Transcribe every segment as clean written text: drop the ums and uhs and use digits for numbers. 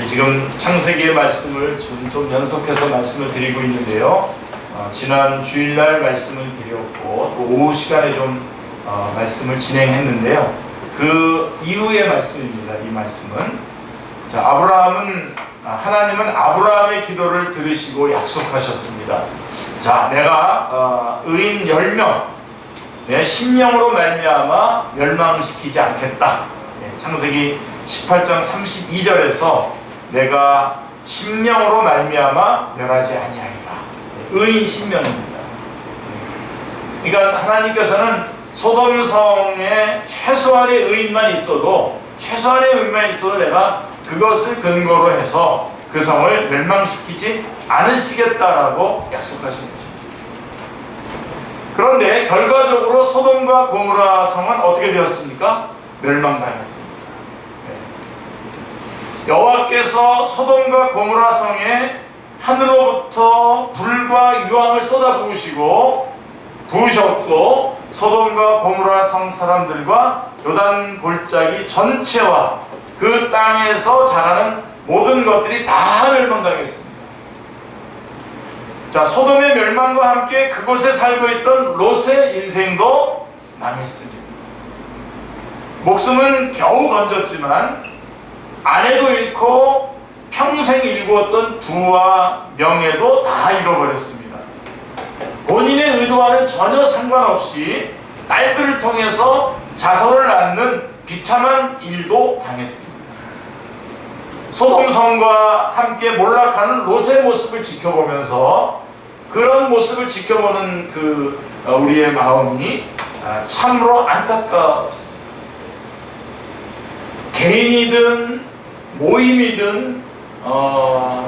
지금 창세기의 말씀을 지금 좀 연속해서 말씀을 드리고 있는데요. 지난 주일날 말씀을 드렸고 또 오후 시간에 좀 말씀을 진행했는데요. 그 이후의 말씀입니다. 이 말씀은 하나님은 아브라함의 기도를 들으시고 약속하셨습니다. 자, 내가 의인 10명 내 심령으로 말미암아 멸망시키지 않겠다. 창세기 18장 32절에서 내가 심령으로 말미암아 멸하지 아니하리라. 의인 심령입니다. 그러니까 하나님께서는 소돔성에 최소한의 의인만 있어도 내가 그것을 근거로 해서 그 성을 멸망시키지 않으시겠다라고 약속하신 것입니다. 그런데 결과적으로 소돔과 고모라 성은 어떻게 되었습니까? 멸망당했습니다. 여호와께서 소돔과 고모라 성에 하늘로부터 불과 유황을 쏟아부으셨고 소돔과 고모라 성 사람들과 요단 골짜기 전체와 그 땅에서 자라는 모든 것들이 다 멸망당했습니다. 자, 소돔의 멸망과 함께 그곳에 살고 있던 롯의 인생도 망했습니다. 목숨은 겨우 건졌지만 아내도 잃고 평생 일구었던 부와 명예도 다 잃어버렸습니다. 본인의 의도와는 전혀 상관없이 딸들을 통해서 자손을 낳는 비참한 일도 당했습니다. 소돔성과 함께 몰락하는 롯의 모습을 지켜보면서 그런 모습을 지켜보는 우리의 마음이 참으로 안타깝습니다. 개인이든 모임이든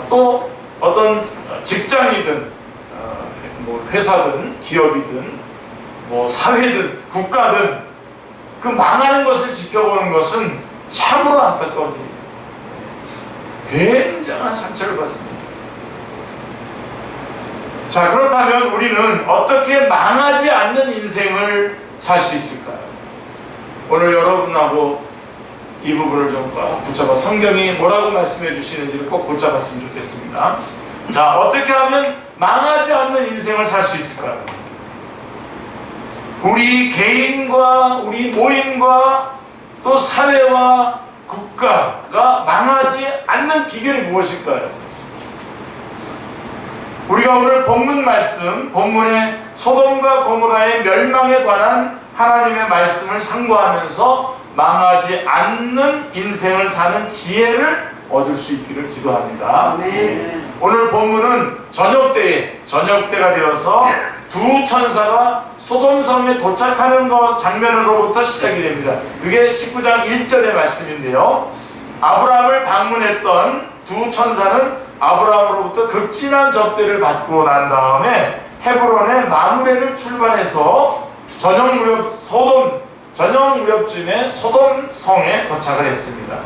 또 어떤 직장이든 회사든 기업이든 사회든 국가든 그 망하는 것을 지켜보는 것은 참으로 안타까운 일입니다. 굉장한 상처를 받습니다. 자, 그렇다면 우리는 어떻게 망하지 않는 인생을 살 수 있을까요? 오늘 여러분하고 이 부분을 좀 꼭 붙잡아 성경이 뭐라고 말씀해 주시는지를 꼭 붙잡았으면 좋겠습니다. 자, 어떻게 하면 망하지 않는 인생을 살 수 있을까요? 우리 개인과 우리 모임과 또 사회와 국가가 망하지 않는 비결이 무엇일까요? 우리가 오늘 본문의 소돔과 고모라의 멸망에 관한 하나님의 말씀을 상고하면서 망하지 않는 인생을 사는 지혜를 얻을 수 있기를 기도합니다. 네. 오늘 본문은 저녁때가 되어서 두 천사가 소돔성에 도착하는 장면으로부터 시작이 됩니다. 그게 19장 1절의 말씀인데요. 아브라함을 방문했던 두 천사는 아브라함으로부터 극진한 접대를 받고 난 다음에 헤브론의 마므레를 출발해서 전용 무렵쯤에 소돔성에 도착을 했습니다.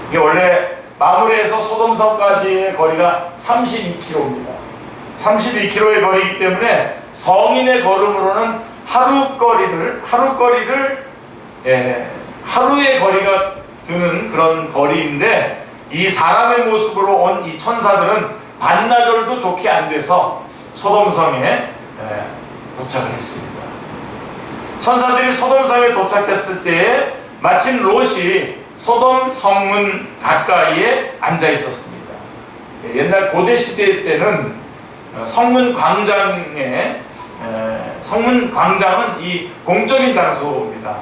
이게 원래 마므레에서 소돔성까지의 거리가 32km입니다. 32km의 거리이기 때문에 성인의 걸음으로는 하루의 거리가 드는 그런 거리인데, 이 사람의 모습으로 온 이 천사들은 반나절도 좋게 안 돼서 소돔성에 도착을 했습니다. 천사들이 소돔성에 도착했을 때에 마침 롯이 소돔 성문 가까이에 앉아 있었습니다. 옛날 고대 시대 때는 성문 광장은 이 공적인 장소입니다.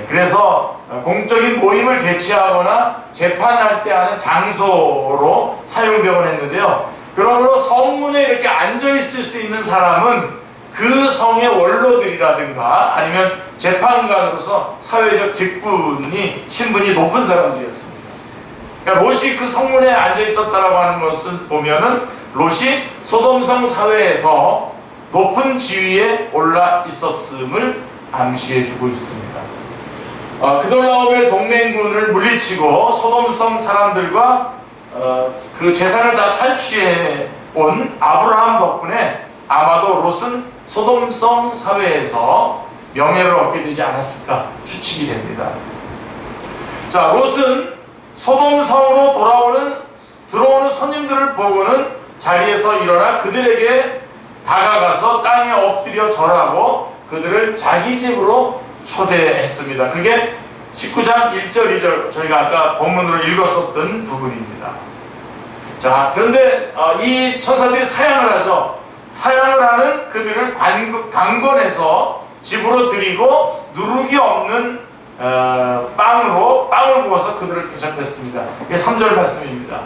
그래서 공적인 모임을 개최하거나 재판할 때 하는 장소로 사용되곤 했는데요. 그러므로 성문에 이렇게 앉아 있을 수 있는 사람은 그 성의 원로들이라든가 아니면 재판관으로서 사회적 신분이 높은 사람들이었습니다. 그러니까 롯이 그 성문에 앉아 있었다라고 하는 것을 보면은 롯이 소돔성 사회에서 높은 지위에 올라 있었음을 암시해 주고 있습니다. 그돌라오멜 동맹군을 물리치고 소돔성 사람들과 그 재산을 다 탈취해 온 아브라함 덕분에 아마도 롯은 소돔성 사회에서 명예를 얻게 되지 않았을까 추측이 됩니다. 자, 롯은 소돔성으로 들어오는 손님들을 보고는 자리에서 일어나 그들에게 다가가서 땅에 엎드려 절하고 그들을 자기 집으로 초대했습니다. 그게 19장 1절 2절 저희가 아까 본문으로 읽었었던 부분입니다. 자, 그런데 이 천사들이 사양을 하죠. 사양을 하는 그들을 강권해서 집으로 들이고 누룩이 없는 빵을 구워서 그들을 대접했습니다. 이게 3절 말씀입니다.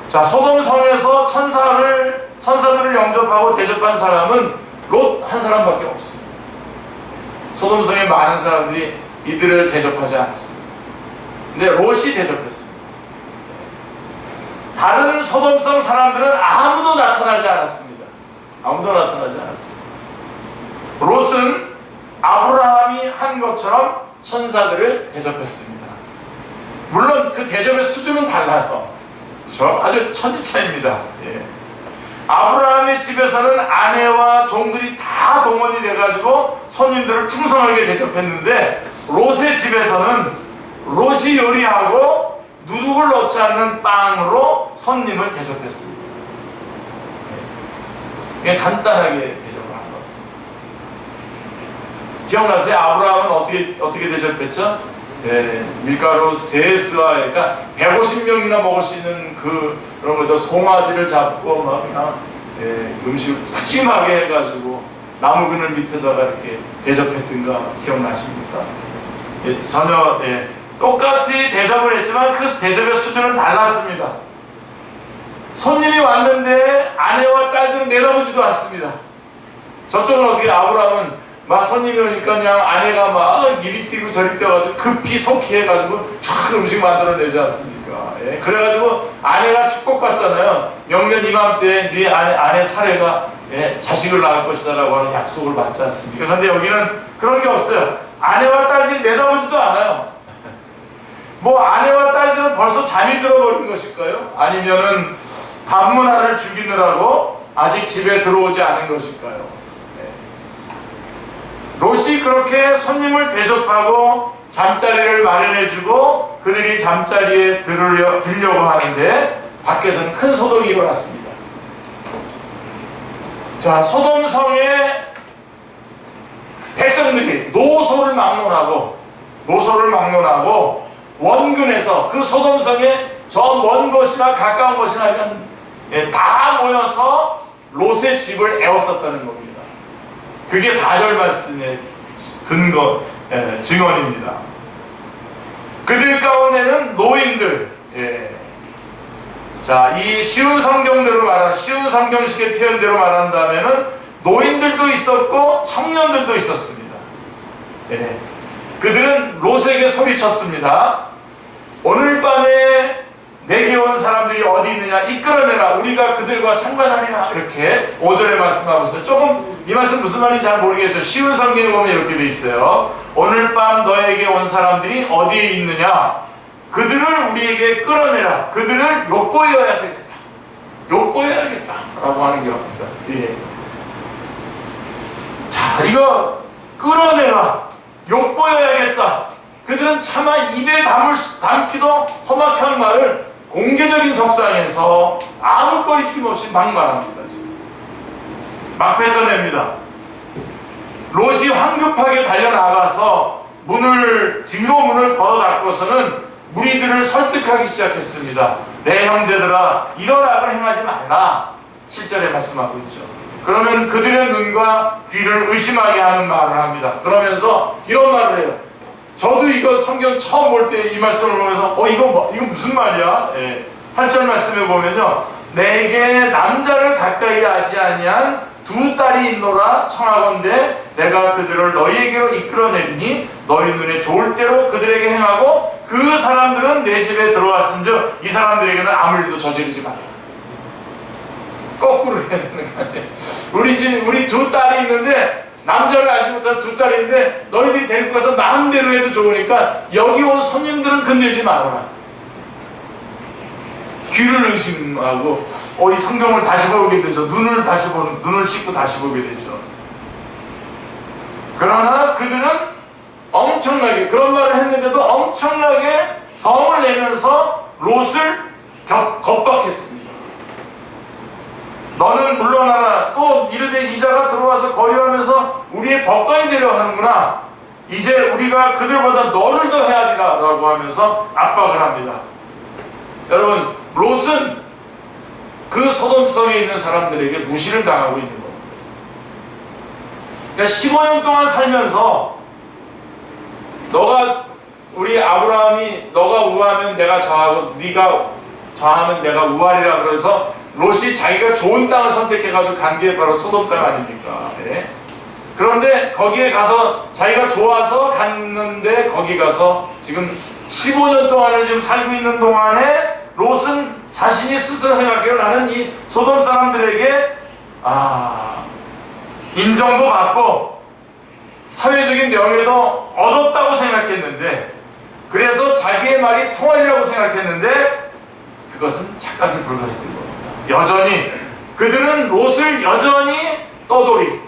자, 소돔성에서 천사들을 영접하고 대접한 사람은 롯 한 사람밖에 없습니다. 소돔성의 많은 사람들이 이들을 대접하지 않았습니다. 근데 롯이 대접했습니다. 다른 소돔성 사람들은 아무도 나타나지 않았습니다. 롯은 아브라함이 한 것처럼 천사들을 대접했습니다. 물론 그 대접의 수준은 달라요. 그렇죠? 아주 천지차입니다. 예. 아브라함의 집에서는 아내와 종들이 다 동원이 돼가지고 손님들을 풍성하게 대접했는데 롯의 집에서는 롯이 요리하고 누룩을 넣지 않는 빵으로 손님을 대접했습니다. 예. 간단하게 대접을 한 거예요. 기억나세요? 아브라함은 어떻게 대접했죠? 예, 밀가루 세스와 그러니까 150명이나 먹을 수 있는 그런 것도 송아지를 잡고 막 그냥 음식을 푸짐하게 해가지고 나무 그늘 밑에다가 이렇게 대접했던 거 기억나십니까? 예, 전혀 똑같이 대접을 했지만 그 대접의 수준은 달랐습니다. 손님이 왔는데 아내와 딸들은 내다보지도 않습니다. 저쪽은 어떻게 아브라함은 막 손님이 오니까 그냥 아내가 막 이리 뛰고 저리 뛰어가지고 급히 속히 해가지고 촥 음식 만들어내지 않습니까? 예, 그래가지고 아내가 축복받잖아요. 명년 이맘때 네 아내 사례가 자식을 낳을 것이다 라고 하는 약속을 받지 않습니까? 그런데 여기는 그런 게 없어요. 아내와 딸들이 내다보지도 않아요. 뭐 아내와 딸들은 벌써 잠이 들어버린 것일까요? 아니면은 밤문화를 죽이느라고 아직 집에 들어오지 않은 것일까요? 롯이 그렇게 손님을 대접하고 잠자리를 마련해주고 그들이 잠자리에 들려고 하는데 밖에서는 큰 소동이 일어났습니다. 자, 소돔성의 백성들이 노소를 막론하고 원군에서 그 소돔성에 저 먼 곳이나 가까운 곳이나 하면 다 모여서 롯의 집을 에웠었다는 겁니다. 그게 4절 말씀의 증언입니다. 그들 가운데는 노인들, 자, 이 쉬운 성경식의 표현대로 말한다면은 노인들도 있었고 청년들도 있었습니다. 그들은 롯에게 소리쳤습니다. 오늘 밤에 내게 온 사람들이 어디 있느냐 이끌어내라. 우리가 그들과 상관하리라. 이렇게 5절에 말씀하고 있어요. 조금 이 말씀 무슨 말인지 잘 모르겠죠. 쉬운 성경에 보면 이렇게 돼 있어요. 오늘 밤 너에게 온 사람들이 어디에 있느냐. 그들을 우리에게 끌어내라. 그들을 욕보여야 되겠다. 욕보여야겠다 라고 하는 경우입니다. 예. 자, 이거 끌어내라. 욕보여야겠다. 그들은 차마 입에 담기도 험악한 말을 공개적인 석상에서 아무 거리낌 없이 막 말합니다. 막 뱉어냅니다. 롯이 황급하게 달려나가서 뒤로 문을 걸어 닫고서는 무리들을 설득하기 시작했습니다. 내 형제들아, 이런 악을 행하지 말라. 7절에 말씀하고 있죠. 그러면 그들의 눈과 귀를 의심하게 하는 말을 합니다. 그러면서 이런 말을 해요. 저도 이거 성경 처음 볼 때 이 말씀을 보면서 이거 무슨 말이야? 8절 말씀에 보면요. 내게 남자를 가까이 하지 아니한 두 딸이 있노라 청하건대 내가 그들을 너희에게로 이끌어내리니 너희 눈에 좋을 대로 그들에게 행하고 그 사람들은 내 집에 들어왔은즉 이 사람들에게는 아무 일도 저지르지 마라. 거꾸로 해야 되는 거 아니에요? 우리 두 딸이 있는데 남자를 알지 못한 두 딸인데 너희들이 데리고 가서 마음대로 해도 좋으니까 여기 온 손님들은 건들지 말아라. 귀를 의심하고 이 성경을 다시 보게 되죠. 눈을 씻고 다시 보게 되죠. 그러나 그들은 엄청나게 그런 말을 했는데도 엄청나게 성을 내면서 롯을 겁박했습니다. 너는 물러나라. 또 이르되 이자가 들어와서 거류하면서 우리의 법관이 되려 하는구나. 이제 우리가 그들보다 너를 더 헤아리라 라고 하면서 압박을 합니다. 여러분, 롯은 그 소돔성에 있는 사람들에게 무시를 당하고 있는 겁니다. 그러니까 15년 동안 살면서 우리 아브라함이 너가 우하면 내가 저하고 네가 저하면 내가 우하리라 그래서 롯이 자기가 좋은 땅을 선택해가지고 간 게 바로 소돔 땅 아닙니까? 네. 그런데 거기에 가서 자기가 좋아서 갔는데 거기 가서 지금 15년 동안을 지금 살고 있는 동안에 롯은 자신이 스스로 생각해요. 나는 이 소돔 사람들에게 인정도 받고 사회적인 명예도 얻었다고 생각했는데, 그래서 자기의 말이 통하리라고 생각했는데 그것은 착각에 불과했던 겁니다. 여전히 그들은 롯을 여전히 떠돌이,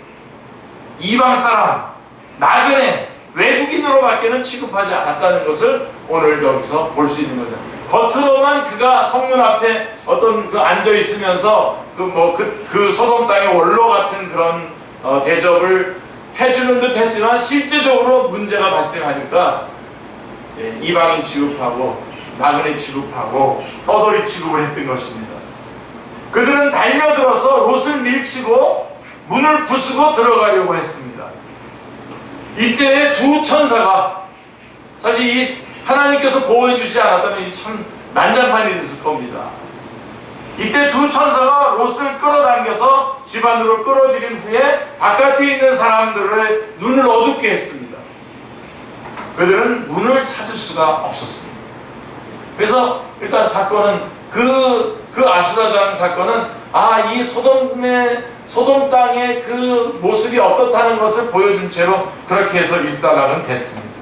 이방 사람, 나그네, 외국인으로밖에는 취급하지 않았다는 것을 오늘 여기서 볼 수 있는 거죠. 겉으로만 그가 성문 앞에 어떤 앉아 있으면서 그 소돔 땅의 원로 같은 그런 대접을 해주는 듯 했지만 실제적으로 문제가 발생하니까 이방인 취급하고 나그네 취급하고 떠돌이 취급을 했던 것입니다. 그들은 달려들어서 롯을 밀치고 문을 부수고 들어가려고 했습니다. 이때에 두 천사가, 사실 이 하나님께서 보호해 주지 않았다면 참 난장판이 됐을 겁니다. 이때 두 천사가 롯을 끌어당겨서 집 안으로 끌어들인 후에 바깥에 있는 사람들의 눈을 어둡게 했습니다. 그들은 문을 찾을 수가 없었습니다. 그래서 일단 사건은 그 아수라장 사건은 이 소돔 땅의 그 모습이 어떻다는 것을 보여준 채로 그렇게 해서 일단락은 됐습니다.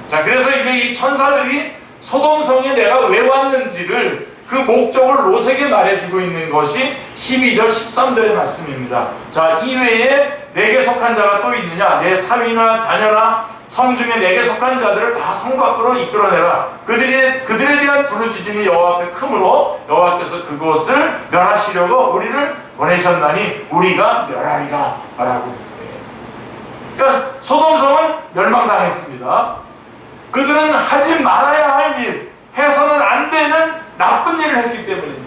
자, 그래서 이제 이 천사들이 소돔성에 내가 왜 왔는지를 그 목적을 롯에게 말해주고 있는 것이 12절 13절의 말씀입니다. 자, 이외에 내게 속한 자가 또 있느냐? 내 사위나 자녀나 성 중에 내게 속한 자들을 다 성 밖으로 이끌어내라. 그들에 대한 부르짖음이 여호와 앞에 크므로 여호와께서 그곳을 멸하시려고 우리를 보내셨나니 우리가 멸하리라 라고. 그러니까 소돔성은 멸망당했습니다. 그들은 하지 말아야 할 일, 해서는 안 되는 나쁜 일을 했기 때문입니다.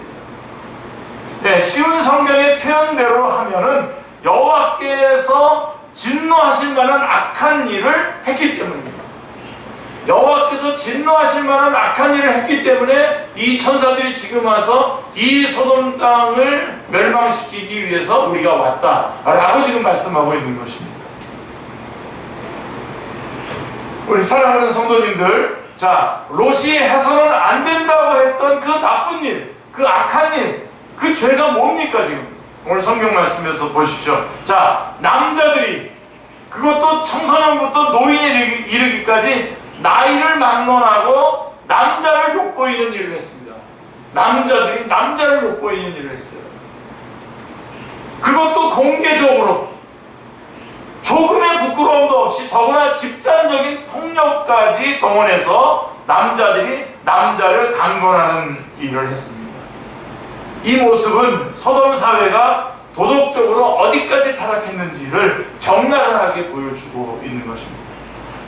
쉬운 성경의 표현대로 하면은 여호와께서 진노하실 만한 악한 일을 했기 때문입니다. 여호와께서 진노하실 만한 악한 일을 했기 때문에 이 천사들이 지금 와서 이 소돔 땅을 멸망시키기 위해서 우리가 왔다라고 지금 말씀하고 있는 것입니다. 우리 사랑하는 성도님들, 자, 롯이 해서는 안 된다고 했던 그 나쁜 일, 그 악한 일, 그 죄가 뭡니까 지금? 오늘 성경 말씀에서 보십시오. 자, 남자들이, 그것도 청소년부터 노인에 이르기까지 나이를 막론하고 남자를 욕보이는 일을 했습니다. 남자들이 남자를 욕보이는 일을 했어요. 그것도 공개적으로 조금의 부끄러움도 없이, 더구나 집단적인 폭력까지 동원해서 남자들이 남자를 강권하는 일을 했습니다. 이 모습은 소돔 사회가 도덕적으로 어디까지 타락했는지를 적나라하게 보여주고 있는 것입니다.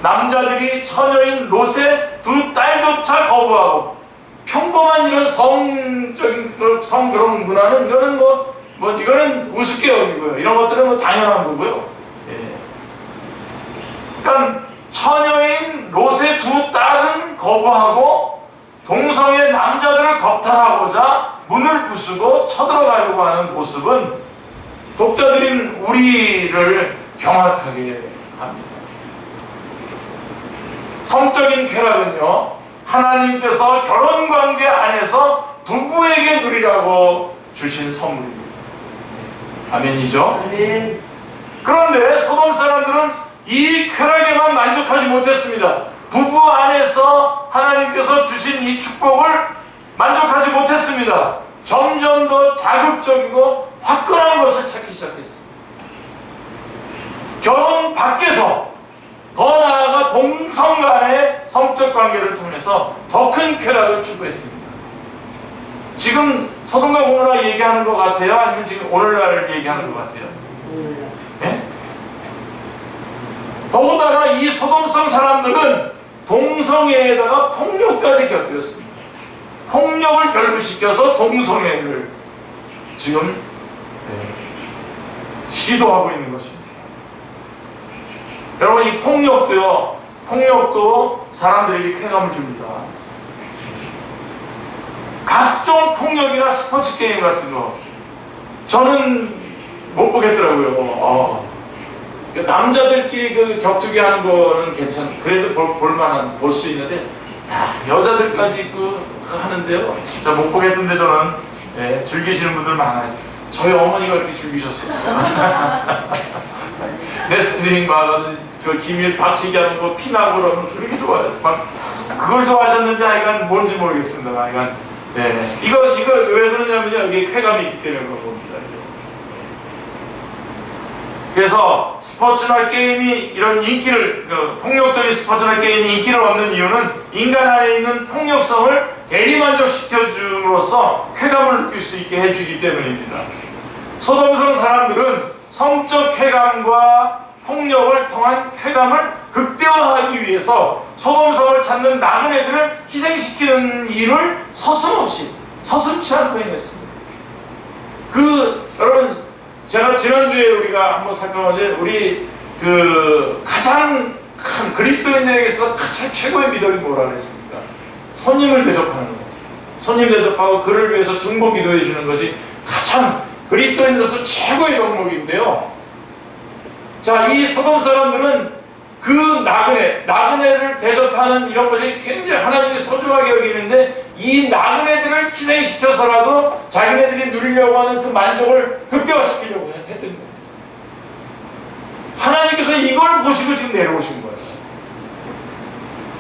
남자들이 처녀인 롯의 두 딸조차 거부하고, 평범한 이런 성적인 그런 문화는 이거는 이거는 우습게 여기고요. 이런 것들은 당연한 거고요. 그러니까 처녀인 롯의 두 딸은 거부하고 동성의 남자들을 겁탈하고자 문을 부수고 쳐들어가려고 하는 모습은 독자들인 우리를 경악하게 합니다. 성적인 쾌락은요, 하나님께서 결혼관계 안에서 부부에게 누리라고 주신 선물입니다. 아멘이죠? 아멘. 그런데 소돔 사람들은 이 쾌락에만 만족하지 못했습니다. 부부 안에서 하나님께서 주신 이 축복을 만족하지 못했습니다. 점점 더 자극적이고 화끈한 것을 찾기 시작했습니다. 결혼 밖에서 더 나아가 동성 간의 성적 관계를 통해서 더 큰 쾌락을 추구했습니다. 지금 소돔과 고모라 얘기하는 것 같아요? 아니면 지금 오늘날 얘기하는 것 같아요? 네? 더군다나 이 소돔성 사람들은 동성애에다가 폭력까지 곁들였습니다. 폭력을 결부시켜서 동성애를 지금 시도하고 있는 것입니다. 여러분, 이 폭력도 사람들에게 쾌감을 줍니다. 각종 폭력이나 스포츠 게임 같은 거 저는 못 보겠더라고요. 남자들끼리 그 격투기 하는 거는 그래도 볼 수 있는데, 여자들까지 하는데요, 진짜 못 보겠던데 저는. 즐기시는 분들 많아요. 저희 어머니가 이렇게 즐기셨었어요. 레슬링 그 기밀 박치기 하는 거 피나고 그러면 그렇게 좋아요. 그걸 좋아하셨는지 아이간 뭔지 모르겠습니다. 아이간 이거 왜 그러냐면요, 여기 쾌감이 있기 때문에 그런 겁니다. 그래서 스포츠나 게임이 이런 인기를, 폭력적인 스포츠나 게임이 인기를 얻는 이유는 인간 안에 있는 폭력성을 대리만족시켜줌으로써 쾌감을 느낄 수 있게 해주기 때문입니다. 소돔성 사람들은 성적 쾌감과 폭력을 통한 쾌감을 극대화하기 위해서 소돔성을 찾는 나그네들을 희생시키는 일을 서슴지 않고 행했습니다. 여러분, 제가 지난주에 우리가 한번 살펴봤는데, 우리 가장 큰 그리스도인들에게서 가장 최고의 미덕이 뭐라 그랬습니까? 손님을 대접하는 것입니다. 손님 대접하고 그를 위해서 중보 기도해 주는 것이 가장 그리스도인으로서 최고의 덕목인데요. 자, 이 소돔 사람들은 그 나그네를 대접하는 이런 것이 굉장히 하나님이 소중하게 여기는데, 이 나그네들을 희생시켜서라도 자기네들이 누리려고 하는 그 만족을 극대화시키려고 했던 거예요. 하나님께서 이걸 보시고 지금 내려오신 거예요.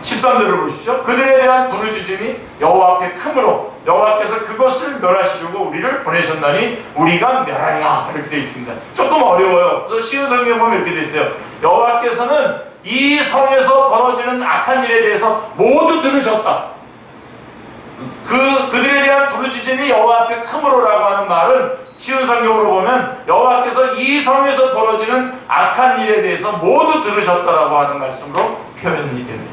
13절을 보십시오. 그들에 대한 부르짖음이 여호와 앞에 크므로 여호와께서 그것을 멸하시려고 우리를 보내셨나니 우리가 멸하리라, 이렇게 되어 있습니다. 조금 어려워요. 그래서 쉬운 성경 보면 이렇게 되어 있어요. 여호와께서는 이 성에서 벌어지는 악한 일에 대해서 모두 들으셨다. 그들에 대한 부르짖음이 여호와 앞에 크므로라고 하는 말은 쉬운 성경으로 보면 여호와께서 이 성에서 벌어지는 악한 일에 대해서 모두 들으셨다라고 하는 말씀으로 표현이 됩니다.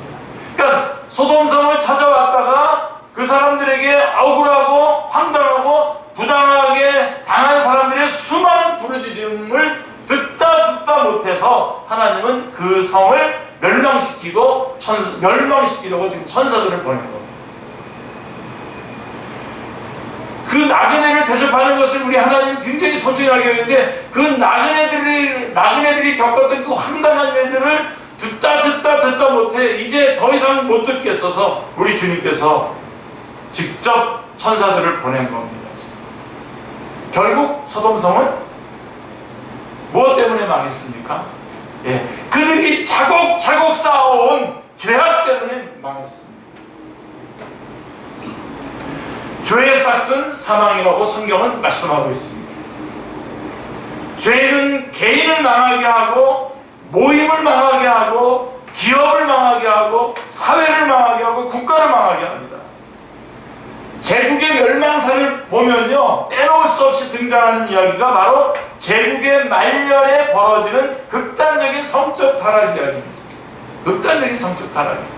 그러니까 소돔성을 찾아왔다가 그 사람들에게 억울하고 황당하고 부당하게 당한 사람들의 수많은 부르짖음을 듣다 못해서 하나님은 그 성을 멸망시키려고 지금 천사들을 보낸 겁니다. 그 나그네를 대접하는 것을 우리 하나님은 굉장히 소중하게 여기는데, 그 나그네들이 겪었던 그 황당한 일들을 듣다 못해 이제 더 이상 못 듣겠어서 우리 주님께서 직접 천사들을 보낸 겁니다. 결국 소돔성은 무엇 때문에 망했습니까? 그들이 차곡차곡 쌓아온 죄악 때문에 망했습니다. 죄의 싹은 사망이라고 성경은 말씀하고 있습니다. 죄는 개인을 망하게 하고, 모임을 망하게 하고, 기업을 망하게 하고, 사회를 망하게 하고, 국가를 망하게 합니다. 제국의 멸망사를 보면요, 빼놓을 수 없이 등장하는 이야기가 바로 제국의 말년에 벌어지는 극단적인 성적 타락 이야기입니다. 극단적인 성적 타락입니다.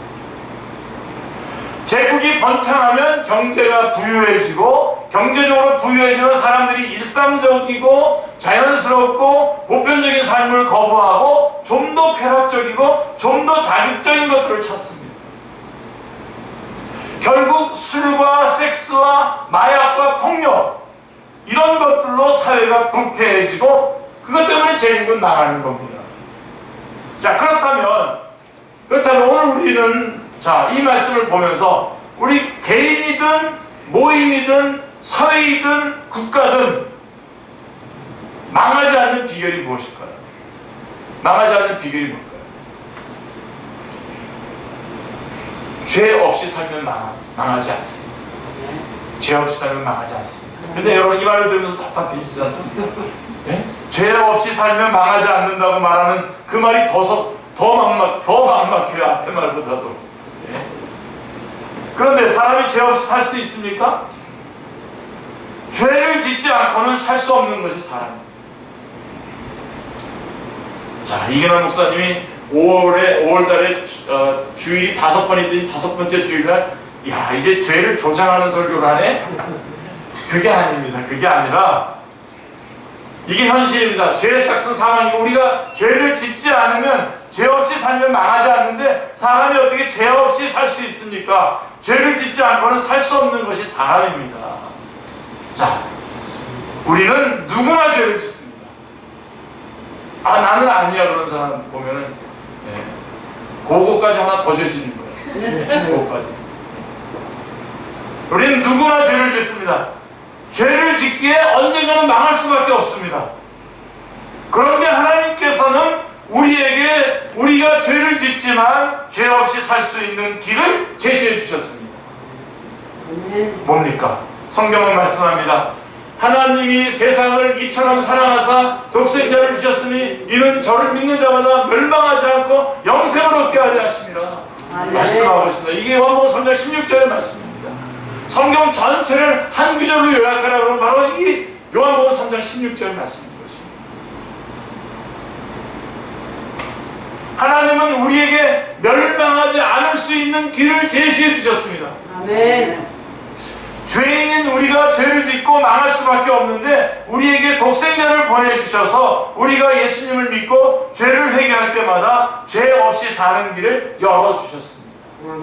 제국이 번창하면 경제가 부유해지고, 경제적으로 부유해지면 사람들이 일상적이고 자연스럽고 보편적인 삶을 거부하고 좀 더 쾌락적이고 좀 더 자극적인 것들을 찾습니다. 결국 술과 섹스와 마약과 폭력, 이런 것들로 사회가 부패해지고 그것 때문에 제국은 나가는 겁니다. 자, 그렇다면 오늘 우리는 이 말씀을 보면서 우리 개인이든 모임이든 사회이든 국가든 망하지 않는 비결이 무엇일까요? 망하지 않는 비결이 뭘까요? 죄 없이 살면 망하지 않습니다. 죄 없이 살면 망하지 않습니다. 근데 여러분, 이 말을 들으면서 답답해지지 않습니까? 죄 없이 살면 망하지 않는다고 말하는 그 말이 더 더 막막해요. 앞에 말보다도. 예. 그런데 사람이 죄 없이 살 수 있습니까? 죄를 짓지 않고는 살 수 없는 것이 사람입니다. 자, 이근환 목사님이 5월달에 주일이 5번 있더니 5번째 주일날 야, 이제 죄를 조장하는 설교를 하네? 그게 아닙니다. 그게 아니라 이게 현실입니다. 죄의 삭은 사망이고 우리가 죄를 짓지 않으면 죄 없이 살면 망하지 않는데 사람이 어떻게 죄 없이 살 수 있습니까? 죄를 짓지 않고는 살 수 없는 것이 사람입니다. 자, 우리는 누구나 죄를 짓습니다. 아, 나는 아니야 그런 사람 보면은 그거까지 하나 더 죄짓는 거예요. 그거까지. 우리는 누구나 죄를 짓습니다. 죄를 짓기에 언젠가는 망할 수밖에 없습니다. 그런데 하나님께서는 우리에게 우리가 죄를 짓지만 죄 없이 살 수 있는 길을 제시해 주셨습니다. 뭡니까? 성경은 말씀합니다. 하나님이 세상을 이처럼 사랑하사 독생자를 주셨으니 이는 저를 믿는 자마다 멸망하지 않고 영생을 얻게 하려 하심이라. 말씀하고 있습니다. 이게 요한복음 3장 16절의 말씀입니다. 성경 전체를 한 구절로 요약하라고 하면 바로 이 요한복음 3장 16절 말씀인 것입니다. 하나님은 우리에게 멸망하지 않을 수 있는 길을 제시해 주셨습니다. 아멘. 죄인인 우리가 죄를 짓고 망할 수밖에 없는데 우리에게 독생자를 보내주셔서 우리가 예수님을 믿고 죄를 회개할 때마다 죄 없이 사는 길을 열어주셨습니다.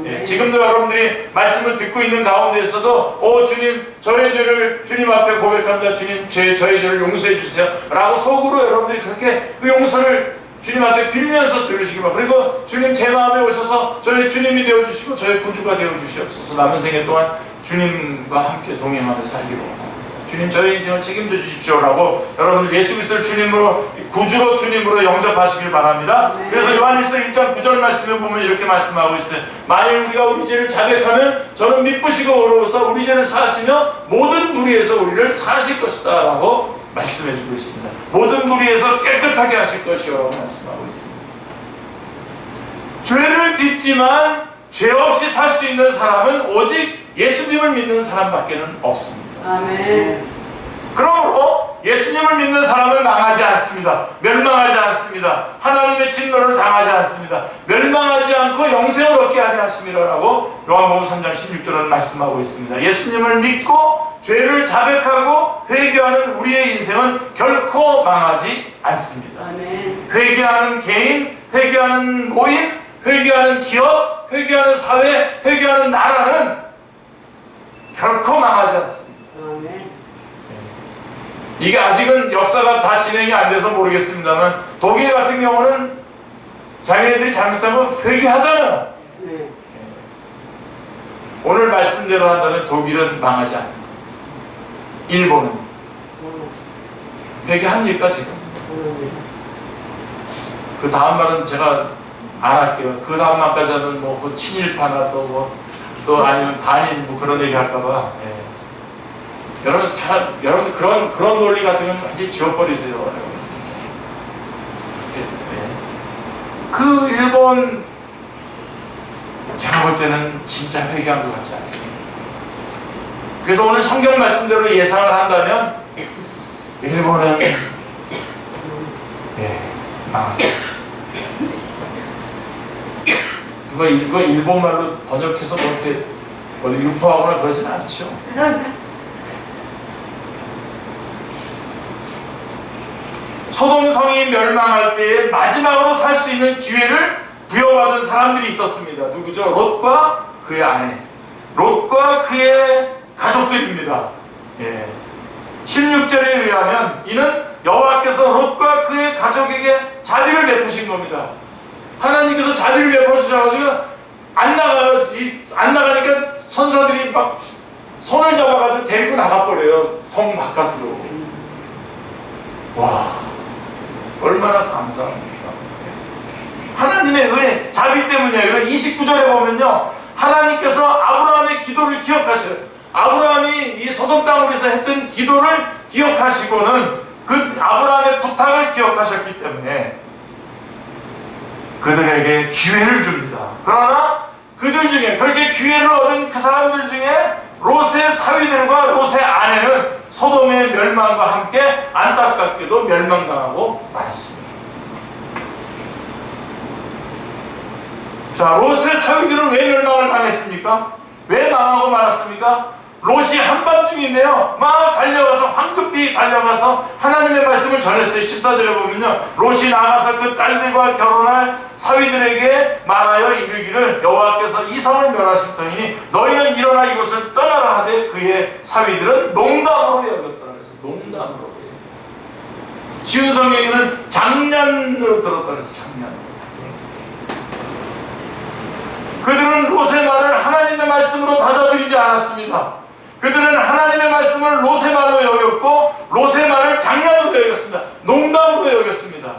예, 지금도 여러분들이 말씀을 듣고 있는 가운데에서도 주님 저의 죄를 주님 앞에 고백합니다. 주님 저의 죄를 용서해 주세요 라고 속으로 여러분들이 그렇게 그 용서를 주님 앞에 빌면서 들으시기 바랍니다. 그리고 주님 제 마음에 오셔서 저의 주님이 되어주시고 저의 구주가 되어주시옵소서. 남은 생애 동안 주님과 함께 동행하며 살기로 주님 저의 인생을 책임져 주십시오 라고 여러분들 예수 그리스도를 주님으로 구주로 주님으로 영접하시길 바랍니다. 그래서 요한일서 1장 9절 말씀에 보면 이렇게 말씀하고 있어요. 만일 우리가 우리 죄를 자백하면 저는 미쁘시고 의로워서 우리 죄를 사하시며 모든 불의에서 우리를 사하실 것이다 라고 말씀해 주고 있습니다. 모든 불의에서 깨끗하게 하실 것이요 라고 말씀하고 있습니다. 죄를 짓지만 죄 없이 살 수 있는 사람은 오직 예수님을 믿는 사람밖에는 없습니다. 아멘. 그러므로 예수님을 믿는 사람은 망하지 않습니다. 멸망하지 않습니다. 하나님의 진노를 당하지 않습니다. 멸망하지 않고 영생을 얻게 하려 하심이라고 요한복음 3장 16절은 말씀하고 있습니다. 예수님을 믿고 죄를 자백하고 회개하는 우리의 인생은 결코 망하지 않습니다. 아멘. 회개하는 개인, 회개하는 모임, 회개하는 기업, 회개하는 사회, 회개하는 나라는 결코 망하지 않습니다. 이게 아직은 역사가 다 진행이 안 돼서 모르겠습니다만 독일 같은 경우는 자기네들이 잘못하면 회개하잖아요. 오늘 말씀대로 한다면 독일은 망하지 않습니다. 일본은 회개합니까 지금? 그 다음 말은 제가 안 할게요. 그 다음 말까지는 뭐 친일파나 또 아니면 반일 뭐 그런 얘기 할까봐. 여러분 그런 논리 같은 건 완전히 지워버리세요. 그 일본 제가 볼 때는 진짜 회개한 것 같지 않습니다. 그래서 오늘 성경 말씀대로 예상을 한다면 일본은 망하겠습니다. 누가 이거 일본말로 번역해서 그렇게 어디 유포하거나 그러진 않죠. 소돔성이 멸망할 때에 마지막으로 살 수 있는 기회를 부여받은 사람들이 있었습니다. 누구죠? 롯과 그의 아내, 롯과 그의 가족들입니다. 16절에 의하면 이는 여호와께서 롯과 그의 가족에게 자비를 베푸신 겁니다. 하나님께서 자비를 베푸셔가지고 안 나가니까 천사들이 막 손을 잡아가지고 데리고 나가버려요. 성 바깥으로. 와, 얼마나 감사합니까? 하나님의 은혜, 자비 때문이에요. 29절에 보면요, 하나님께서 아브라함의 기도를 기억하셔요. 아브라함이 이 소돔 땅을 위해서 했던 기도를 기억하시고는 그 아브라함의 부탁을 기억하셨기 때문에 그들에게 기회를 줍니다. 그러나 그들 중에, 그렇게 기회를 얻은 그 사람들 중에 롯의 사위들과 롯의 아내는 소돔의 멸망과 함께 안타깝게도 멸망당하고 말았습니다. 자, 롯의 사위들은 왜 멸망을 당했습니까? 왜 망하고 말았습니까? 롯이 한밤중인데요, 막 달려가서, 황급히 달려가서 하나님의 말씀을 전했어요. 14절에 보면요, 롯이 나가서 그 딸들과 결혼할 사위들에게 말하여 이르기를 여호와께서 이 성을 멸하실 터이니 너희는 일어나 이곳을 떠나라 하되 그의 사위들은 농담으로 여겼다. 그래서 농담으로. 쉬운 성경에는 장난으로 들었다. 그래서 장난. 그들은 롯의 말을 하나님의 말씀으로 받아들이지 않았습니다. 그들은 하나님의 말씀을 롯의 말로 여겼고 롯의 말을 장난으로 여겼습니다. 농담으로 여겼습니다.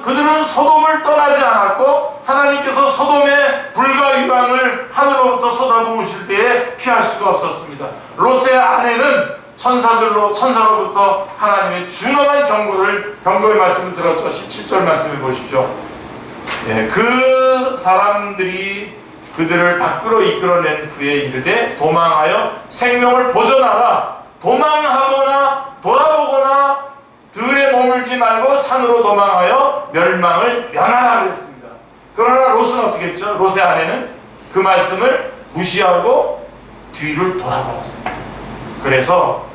그들은 소돔을 떠나지 않았고 하나님께서 소돔의 불과 유황을 하늘로부터 쏟아부으실 때에 피할 수가 없었습니다. 롯의 아내는 천사로부터 하나님의 준엄한 경고의 말씀을 들었죠. 17절 말씀을 보십시오. 그 사람들이 그들을 밖으로 이끌어낸 후에 이르되 도망하여 생명을 보존하라. 도망하거나 돌아오거나 들에 머물지 말고 산으로 도망하여 멸망을 면하라 그랬습니다. 그러나 롯은 어떻게 했죠? 롯의 아내는 그 말씀을 무시하고 뒤를 돌아봤습니다. 그래서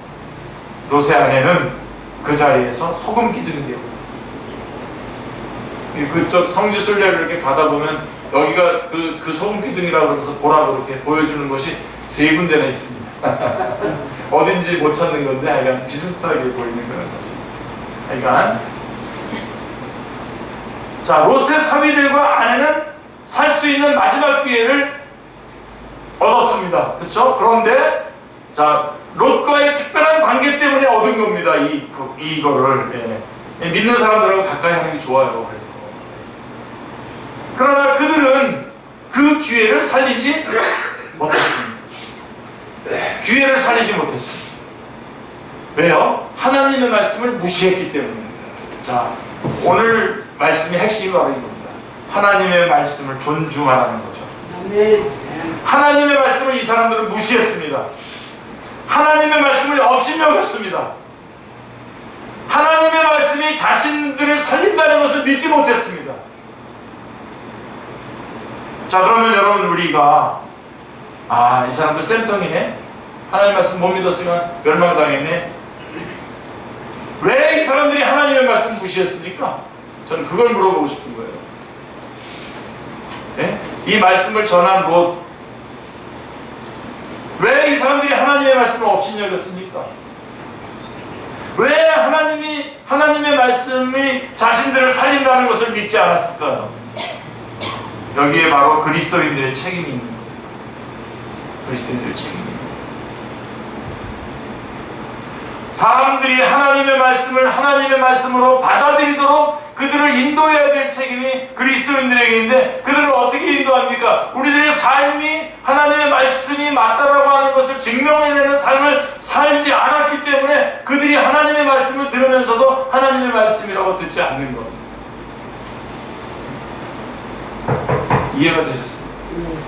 롯의 아내는 그 자리에서 소금 기둥이 되어버렸습니다. 그쪽 성지순례를 이렇게 가다 보면 여기가 그 소금 기둥이라고 그러면서 보라고 이렇게 보여주는 곳이 3군데나 있습니다. 어딘지 못 찾는 건데 하여간 비슷하게 보이는 그런 것이 있습니다. 하여간 자, 롯의 사위들과 아내는 살 수 있는 마지막 기회를 얻었습니다. 그렇죠? 그런데 자, 롯과의 특별한 관계 때문에 얻은 겁니다. 이거를 믿는 사람들하고 가까이 하는 게 좋아요. 그래서 그러나 그들은 그 기회를 살리지 못했습니다. 기회를 살리지 못했습니다. 왜요? 하나님의 말씀을 무시했기 때문입니다. 자, 오늘 말씀의 핵심이 바로 이겁니다. 하나님의 말씀을 존중하라는 거죠. 하나님의 말씀을 이 사람들은 무시했습니다. 하나님의 말씀을 업신여겼습니다. 하나님의 말씀이 자신들을 살린다는 것을 믿지 못했습니다. 자, 그러면 여러분, 우리가 이 사람들 쌤통이네, 하나님 말씀 못 믿었으면 멸망당했네, 왜 이 사람들이 하나님의 말씀 무시했습니까? 저는 그걸 물어보고 싶은 거예요. 네? 이 말씀을 전한 롯, 왜 이 사람들이 하나님의 말씀을 업신여겼습니까? 왜 하나님의 말씀이 자신들을 살린다는 것을 믿지 않았을까요? 여기에 바로 그리스도인들의 책임이 있는 거예요. 그리스도인들의 책임이. 사람들이 하나님의 말씀을 하나님의 말씀으로 받아들이도록 그들을 인도해야 될 책임이 그리스도인들에게 있는데, 그들을 어떻게 인도합니까? 우리들의 삶이 하나님의 말씀이 맞다라고 하는 것을 증명해내는 삶을 살지 않았기 때문에 그들이 하나님의 말씀을 들으면서도 하나님의 말씀이라고 듣지 않는 것. 이해가 되셨습니까?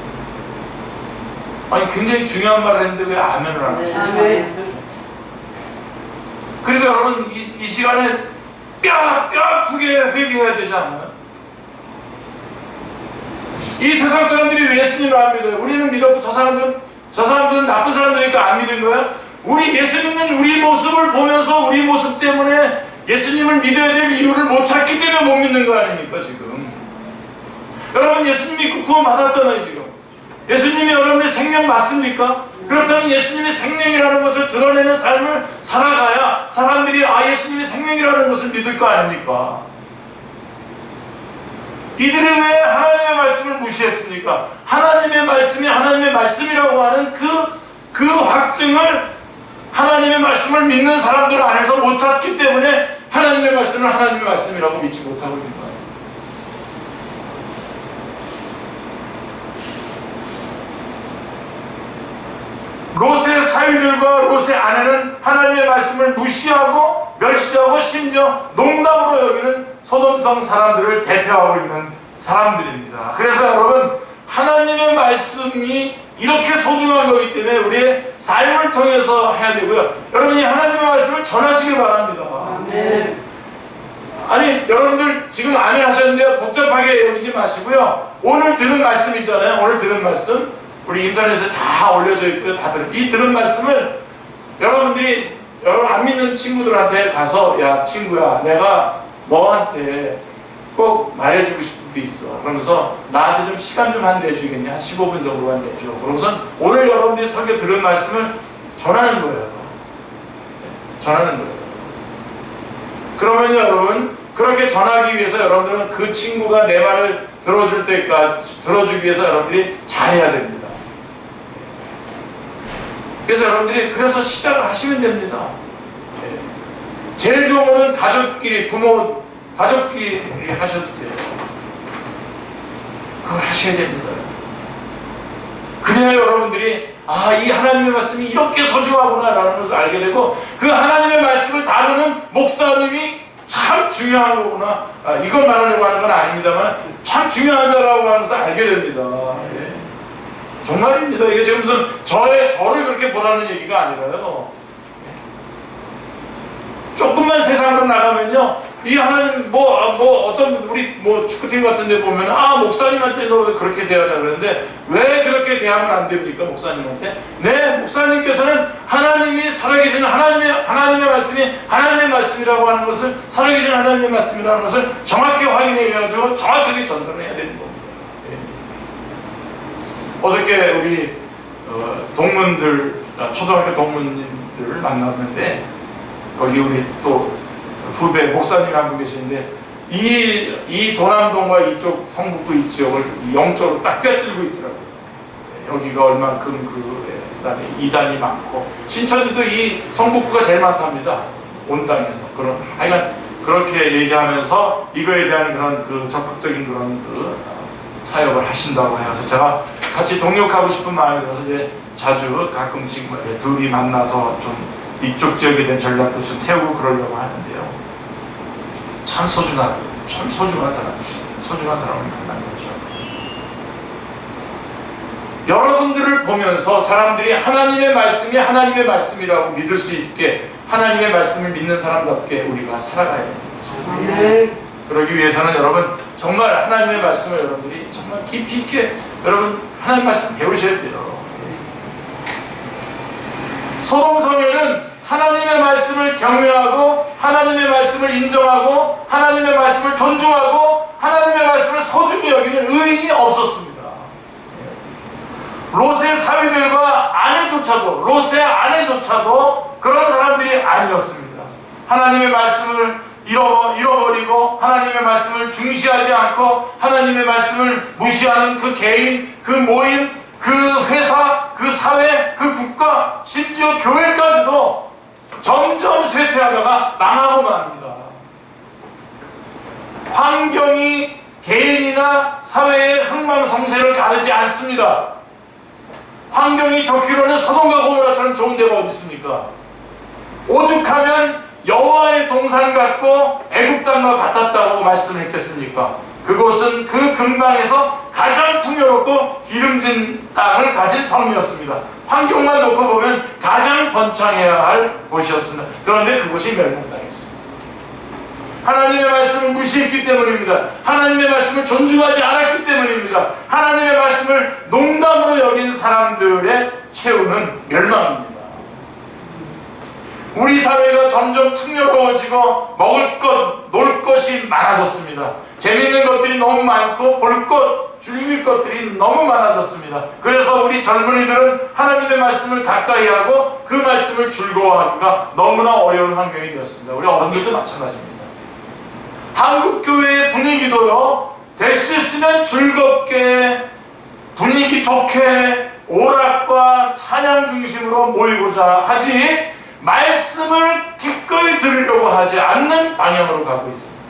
아니, 굉장히 중요한 말을 했는데 왜 아멘을 안 하시죠? 그러니까 여러분, 이 시간에 뼈 아프게 회개해야 되지 않나요? 이 세상 사람들이 예수님을 안 믿어요. 우리는 믿었고 저 사람들은 나쁜 사람들이니까 안 믿은 거야? 우리 예수 믿는 우리 모습을 보면서 우리 모습 때문에 예수님을 믿어야 될 이유를 못 찾기 때문에 못 믿는 거 아닙니까, 지금? 여러분, 예수님 믿고 구원 받았잖아요, 지금. 예수님이 여러분의 생명 맞습니까? 그렇다면 예수님의 생명이라는 것을 드러내는 삶을 살아가야 사람들이 예수님이 생명이라는 것을 믿을 거 아닙니까? 이들이 왜 하나님의 말씀을 무시했습니까? 하나님의 말씀이 하나님의 말씀이라고 하는 그 확증을 하나님의 말씀을 믿는 사람들 안에서 못 찾기 때문에 하나님의 말씀을 하나님의 말씀이라고 믿지 못하고 있는 거예요. 롯의 사위들과 롯의 아내는 하나님의 말씀을 무시하고 멸시하고 심지어 농담으로 여기는 소돔성 사람들을 대표하고 있는 사람들입니다. 그래서 여러분, 하나님의 말씀이 이렇게 소중한 거기 때문에 우리의 삶을 통해서 해야 되고요. 여러분이 하나님의 말씀을 전하시길 바랍니다. 아멘. 아니, 여러분들 지금 아멘 하셨는데 복잡하게 여기지 마시고요. 오늘 들은 말씀 있잖아요. 오늘 들은 말씀 우리 인터넷에 다 올려져 있고요. 다 이 들은 말씀을 여러분들이 여러분 안 믿는 친구들한테 가서, 야 친구야, 내가 너한테 꼭 말해주고 싶은 게 있어. 그러면서 나한테 좀 시간 좀 한 내주겠냐? 한 15분 정도만 내줘. 그러면서 오늘 여러분들이 설교 들은 말씀을 전하는 거예요. 전하는 거예요. 그러면 여러분, 그렇게 전하기 위해서 여러분들은 그 친구가 내 말을 들어줄 때까지, 들어주기 위해서 여러분들이 잘해야 됩니다. 그래서 여러분들이 그래서 시작을 하시면 됩니다. 제일 좋은 거는 가족끼리, 부모, 가족끼리 하셔도 돼요. 그걸 하셔야 됩니다. 그래야 여러분들이 아, 이 하나님의 말씀이 이렇게 소중하구나 라는 것을 알게 되고, 그 하나님의 말씀을 다루는 목사님이 참 중요한 거구나, 이걸 말하려고 하는 건 아닙니다만 참 중요하다라고 하면서 알게 됩니다. 예. 정말입니다. 이게 지금 무슨 저를 그렇게 보라는 얘기가 아니라요. 조금만 세상으로 나가면요, 이 하나님 어떤 우리 축구팀 같은 데 보면 목사님한테 너 왜 그렇게 대하냐 그러는데, 왜 그렇게 대하면 안 됩니까? 목사님한테? 네, 목사님께서는 하나님이 살아계신 하나님의 말씀이 하나님의 말씀이라고 하는 것을, 살아계신 하나님의 말씀이라는 것을 정확히 확인해 가지고 정확하게 전달을 해야 되는 겁니다. 네. 어저께 우리 동문들, 초등학교 동문님들을 만났는데, 거기 우리 또 후배 목사님 한 분 계시는데, 이 도남동과 이쪽 성북구 이쪽을 영적으로 딱 꿰뚫고 있더라고요. 여기가 얼만큼 이단이 많고, 신천지도 이 성북구가 제일 많답니다. 온 땅에서. 하여간 그렇게 얘기하면서 이거에 대한 그런 적극적인 그런 사역을 하신다고 해서 제가 같이 동역하고 싶은 마음이 들어서 이제 자주 가끔씩 둘이 만나서 좀 이쪽 지역에 대한 전략도 좀 세우고 그러려고 하는데요. 참 소중한 사람을 만난 거죠. 여러분들을 보면서 사람들이 하나님의 말씀이 하나님의 말씀이라고 믿을 수 있게, 하나님의 말씀을 믿는 사람답게 우리가 살아가야 됩니다. 아멘. 그러기 위해서는 여러분, 정말 하나님의 말씀을 여러분들이 정말 깊이 있게 여러분 하나님의 말씀 배우셔야 돼요. 소돔성에는 하나님의 말씀을 경외하고, 하나님의 말씀을 인정하고, 하나님의 말씀을 존중하고, 하나님의 말씀을 소중히 여기는 의인이 없었습니다. 롯의 사위들과 롯의 아내조차도 그런 사람들이 아니었습니다. 하나님의 말씀을 잃어버리고, 하나님의 말씀을 중시하지 않고, 하나님의 말씀을 무시하는 그 개인, 그 모임, 그 회사, 그 사회, 그 국가, 심지어 교회까지도 점점 쇠퇴하다가 망하고 맙니다. 환경이 개인이나 사회의 흥망성쇠를 가르지 않습니다. 환경이 좋기로는 소돔과 고모라처럼 좋은 데가 어디 있습니까? 오죽하면 여호와의 동산 같고 애굽 땅과 같았다고 말씀했겠습니까? 그곳은 그 근방에서 가장 풍요롭고 기름진 땅을 가진 성이었습니다. 환경만 놓고 보면 가장 번창해야 할 곳이었습니다. 그런데 그곳이 멸망당했습니다. 하나님의 말씀을 무시했기 때문입니다. 하나님의 말씀을 존중하지 않았기 때문입니다. 하나님의 말씀을 농담으로 여긴 사람들의 최후는 멸망입니다. 우리 사회가 점점 풍요로워지고 먹을 것, 놀 것이 많아졌습니다. 재미있는 것들이 너무 많고 볼 것, 즐길 것들이 너무 많아졌습니다. 그래서 우리 젊은이들은 하나님의 말씀을 가까이 하고 그 말씀을 즐거워하기가 너무나 어려운 환경이 되었습니다. 우리 어른들도 마찬가지입니다. 한국교회의 분위기도요, 될 수 있으면 즐겁게, 분위기 좋게, 오락과 찬양 중심으로 모이고자 하지, 말씀을 기꺼이 들으려고 하지 않는 방향으로 가고 있습니다.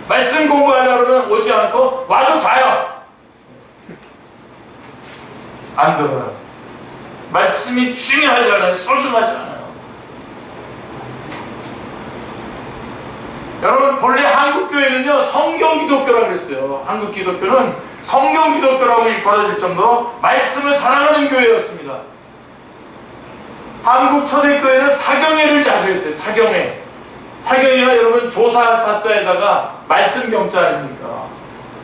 말씀 공부하려고 하면 오지 않고 와도 자요. 안 들어요. 말씀이 중요하지 않아요. 소중하지 않아요. 여러분 본래 한국교회는요 성경기독교라고 그랬어요. 한국기독교는 성경기독교라고 일컬어질 정도로 말씀을 사랑하는 교회였습니다. 한국 초대교회는 사경회를 자주 했어요. 사경회. 사경회가 여러분 조사 사자에다가 말씀 경자 아닙니까?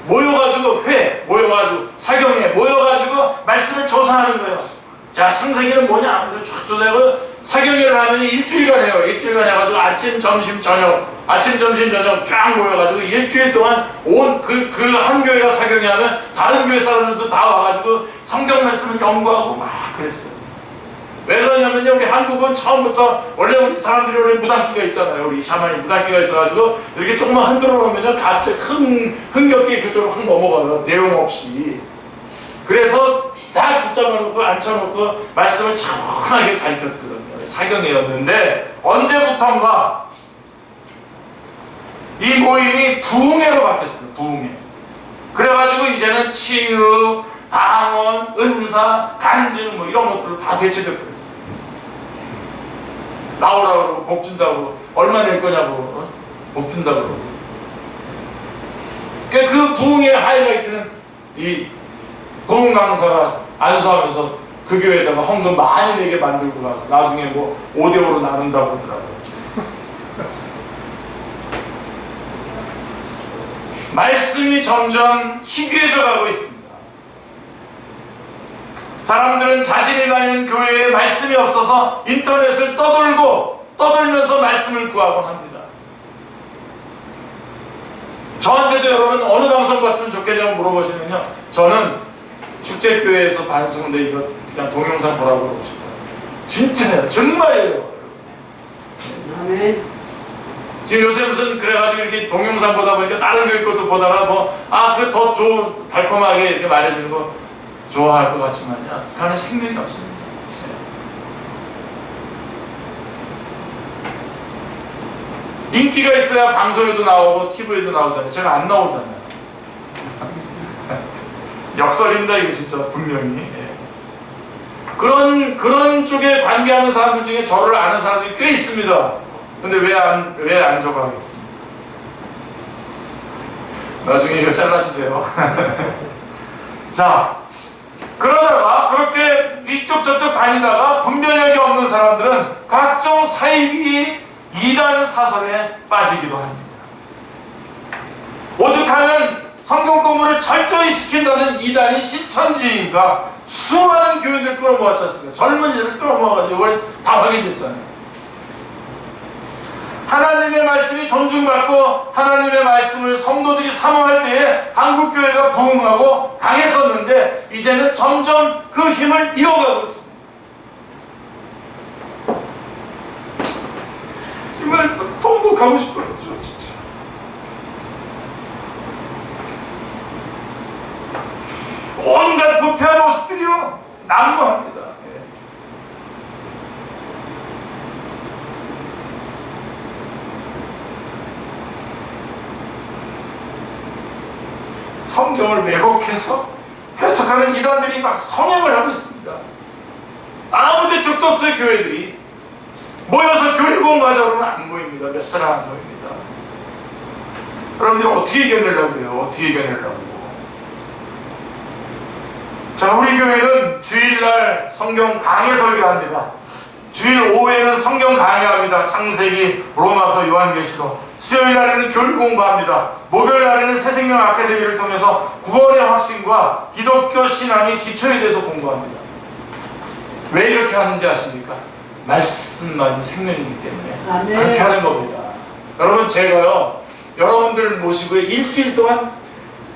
모여가지고 모여가지고 사경회 모여가지고 말씀을 조사하는 거예요. 자, 창세기는 뭐냐? 그래서 쫙 조사하고 사경회를 하면 일주일간 해요. 일주일간 해가지고 아침, 점심, 저녁 쫙 모여가지고 일주일 동안 온 그 한 교회가 사경회 하면 다른 교회 사람들도 다 와가지고 성경 말씀을 연구하고 막 그랬어요. 왜 그러냐면요, 우리 한국은 처음부터 원래 우리 사람들이 원래 무당기가 있잖아요. 우리 샤만이 무당기가 있어가지고 이렇게 조금만 흔들어 놓으면요 갑자기 흥겹게 그쪽으로 확 넘어가요. 내용 없이. 그래서 다 붙잡아놓고 앉혀놓고 말씀을 차분하게 가르쳤거든요. 사경회였는데 언제부턴가 이 모임이 부흥회로 바뀌었어요. 부흥회. 그래가지고 이제는 치유, 방언, 은사, 간증 뭐 이런 것들을 다 대체되고 나오라고 그러고 복 준다고 얼마 낼 거냐고 복 준다고 그러고. 그러니까 그 부흥의 하이라이트는 이 부흥 강사가 안수하면서 그 교회에다가 헌금 많이 내게 만들고 나서 나중에 뭐 5대5로 나눈다고 그러더라고요. 말씀이 점점 희귀해져 가고 있습니다. 사람들은 자신이 다니는 교회에 말씀이 없어서 인터넷을 떠들면서 말씀을 구하곤 합니다. 저한테도 여러분 어느 방송 봤으면 좋겠냐고 물어보시면요, 저는 축제교회에서 방송인데 이거 그냥 동영상 보라고 그러고 싶어요. 진짜예요. 정말이에요. 아멘. 지금 요새 무슨 그래가지고 이렇게 동영상 보다 보니까 다른 교회 것도 보다가 그 더 좋은 달콤하게 이렇게 말해주는 거 좋아할 것 같지만요, 그 안에 생명이 없습니다. 인기가 있어야 방송에도 나오고 TV에도 나오잖아요. 제가 안 나오잖아요. 역설입니다 이거 진짜 분명히. 그런 쪽에 관계하는 사람들 중에 저를 아는 사람들이 꽤 있습니다. 근데 왜 안 적어하겠습니까? 나중에 이거 잘라주세요. 자, 그러다가 그렇게 이쪽 저쪽 다니다가 분별력이 없는 사람들은 각종 사이비 이단 사설에 빠지기도 합니다. 오죽하면 성경 공부를 철저히 시킨다는 이단이 신천지가 수많은 교인들 끌어모았지 않습니까? 젊은이들을 끌어모아가지고 이번에 다 확인됐잖아요. 하나님의 말씀이 존중받고 하나님의 말씀을 성도들이 사모할 때에 한국교회가 부흥하고 강했었는데 이제는 점점 그 힘을 잃어가고 있습니다. 정말 통곡하고 싶어요. 진짜. 온갖 부패한 모습들이요 난무합니다. 성경을 왜곡해서 해석하는 이단들이 막 성행을 하고 있습니다. 아무 대책도 없어요. 교회들이 모여서 교리공부 하자 그러면 안 모입니다. 몇 사람 안 모입니다. 여러분들이 어떻게 이겨내려고 그래요? 어떻게 이겨내려고? 자, 우리 교회는 주일날 성경 강해 설교합니다. 주일 오후에는 성경 강의합니다. 창세기, 로마서, 요한계시록. 수요일 날에는 교리 공부합니다. 목요일 날에는 새생명 아카데미를 통해서 구원의 확신과 기독교 신앙의 기초에 대해서 공부합니다. 왜 이렇게 하는지 아십니까? 말씀만 생명이기 때문에 아멘. 그렇게 하는 겁니다. 여러분, 제가요 여러분들 모시고 일주일 동안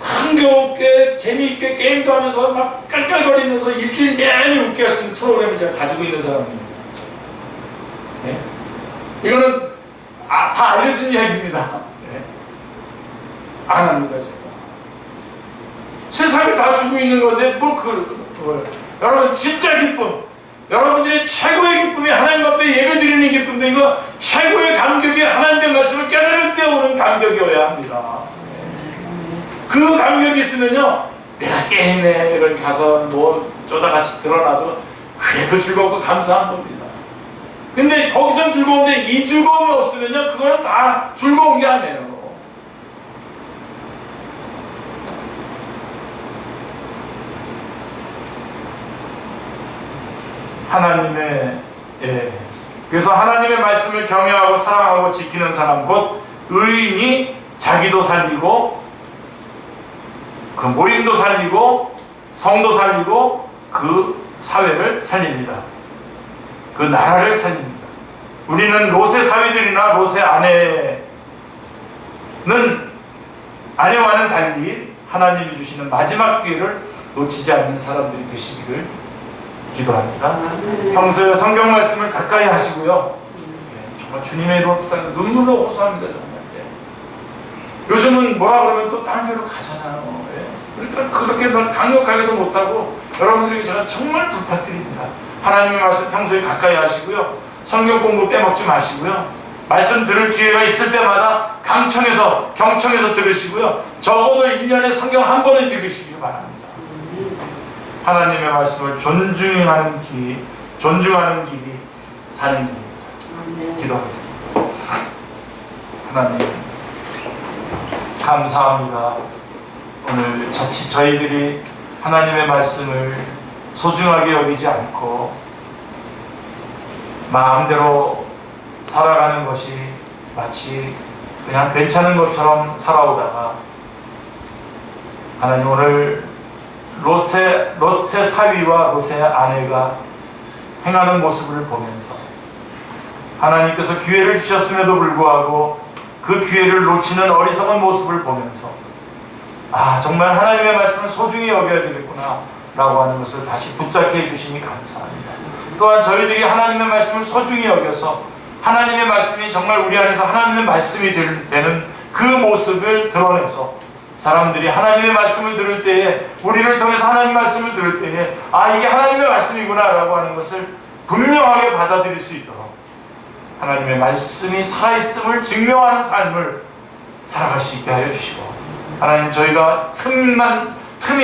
흥겹게 재미있게 게임도 하면서 막 깔깔거리면서 일주일 내내 웃게 할 수 있는 프로그램을 제가 가지고 있는 사람입니다. 네? 이거는 다 알려진 이야기입니다. 네. 안 합니다, 제가. 세상이 다 주고 있는 건데 여러분, 진짜 기쁨, 여러분들의 최고의 기쁨이 하나님 앞에 예배드리는 기쁨도 이거 최고의 감격이 하나님의 말씀을 깨달을 때 오는 감격이어야 합니다. 그 감격이 있으면요, 내가 게임에 이런 가서 뭐 쪼다 같이 드러나도 그래도 즐겁고 감사한 겁니다. 근데 거기선 즐거운데 이 즐거움이 없으면요, 그거는 다 즐거운 게 아니에요. 하나님의, 그래서 하나님의 말씀을 경외하고 사랑하고 지키는 사람, 곧 의인이 자기도 살리고 그 모임도 살리고 성도 살리고 그 사회를 살립니다. 그 나라를 살립니다. 우리는 롯의 사위들이나 롯의 아내와는 달리 하나님이 주시는 마지막 기회를 놓치지 않는 사람들이 되시기를 기도합니다. 평소에 성경 말씀을 가까이 하시고요. 정말 주님의 이름으로 눈물로 호소합니다. 정말. 요즘은 뭐라 그러면 또 딴 데로 가잖아요. 그러니까 그렇게 강력하게도 못하고 여러분들에게 제가 정말 부탁드립니다. 하나님의 말씀 평소에 가까이 하시고요. 성경 공부 빼먹지 마시고요. 말씀 들을 기회가 있을 때마다 경청해서 들으시고요. 적어도 1년에 성경 한 번은 읽으시기 바랍니다. 하나님의 말씀을 존중하는 길이 사는 길입니다. 기도하겠습니다. 하나님, 감사합니다. 오늘 자칫 저희들이 하나님의 말씀을 소중하게 여기지 않고 마음대로 살아가는 것이 마치 그냥 괜찮은 것처럼 살아오다가 하나님, 오늘 롯의 사위와 롯의 아내가 행하는 모습을 보면서 하나님께서 기회를 주셨음에도 불구하고 그 기회를 놓치는 어리석은 모습을 보면서 정말 하나님의 말씀을 소중히 여겨야 되겠구나 라고 하는 것을 다시 붙잡게 해주시니 감사합니다. 또한 저희들이 하나님의 말씀을 소중히 여겨서 하나님의 말씀이 정말 우리 안에서 하나님의 말씀이 되는 그 모습을 드러내서 사람들이 하나님의 말씀을 들을 때에, 우리를 통해서 하나님의 말씀을 들을 때에 이게 하나님의 말씀이구나 라고 하는 것을 분명하게 받아들일 수 있도록 하나님의 말씀이 살아있음을 증명하는 삶을 살아갈 수 있게 하여 주시고, 하나님, 저희가 틈이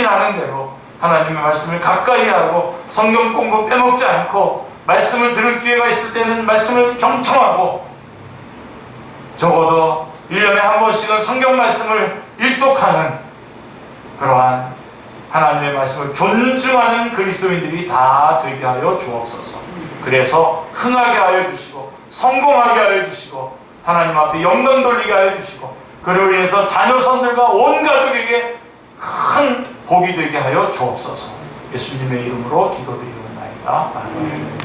나는 대로 하나님의 말씀을 가까이 하고 성경 공부 빼먹지 않고 말씀을 들을 기회가 있을 때는 말씀을 경청하고 적어도 1년에 한 번씩은 성경 말씀을 일독하는 그러한 하나님의 말씀을 존중하는 그리스도인들이 다 되게 하여 주옵소서. 그래서 흥하게 하여 주시고 성공하게 하여 주시고 하나님 앞에 영광 돌리게 하여 주시고, 그로 인해서 자녀선들과 온 가족에게 큰 복이 되게 하여 주옵소서. 예수님의 이름으로 기도드리옵나이다. 아멘.